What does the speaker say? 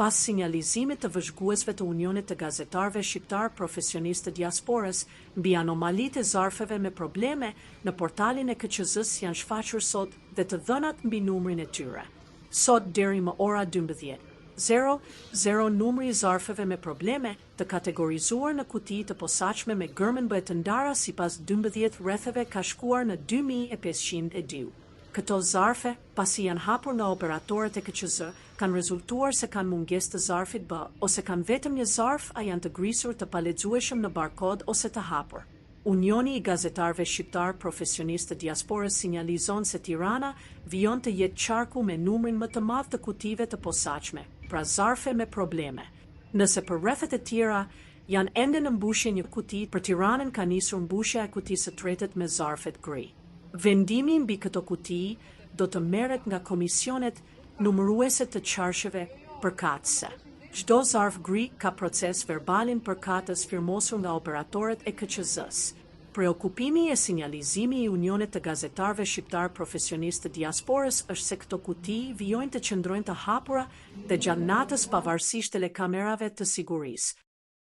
Pas sinjalizimit të vëzhguesve të Unionit të Gazetarëve Shqiptar Profesionistë të Diasporës mbi anomalitë e zarfeve me probleme në portalin e KQZ-s janë shfaqur sot dhe të dhënat mbi numrin e tyre. Sot deri më ora 12:00 numri i zarfeve me probleme të kategorizuar në kuti të posaçme me gërmën bëhet të ndara sipas 12 rretheve ka shkuar në 2502. Këto zarfe, pasi janë hapur nga operatorët e KQZ, kanë rezultuar se kanë mungesë të zarfit B, ose kanë vetëm një zarf a janë të grisur të palexueshëm në barkod ose të hapur. Unioni i Gazetarëve Shqiptar Profesionistë të Diasporës sinjalizon se Tirana vijon të jetë qarku me numrin më të madh të kutive të posaçme, pra zarfe me probleme. Nëse për rrethet e tjera janë ende në mbushje një kuti, për Tiranën ka nisur mbushja e kutisë së tretet me zarfet gri. Vendimi mbi këto kuti do të merret nga komisionet numëruese të qarsheve përkatëse. Çdo zarf gri ka proces verbalin përkatës firmosur nga operatorët e KQZ-s. Preokupimi e sinjalizimi i Unionit të Gazetarëve Shqiptar Profesionistë të Diasporës është se këto kuti vijojnë të qëndrojnë të hapura dhe gjatë natës pavarësisht telekamerave të sigurisë.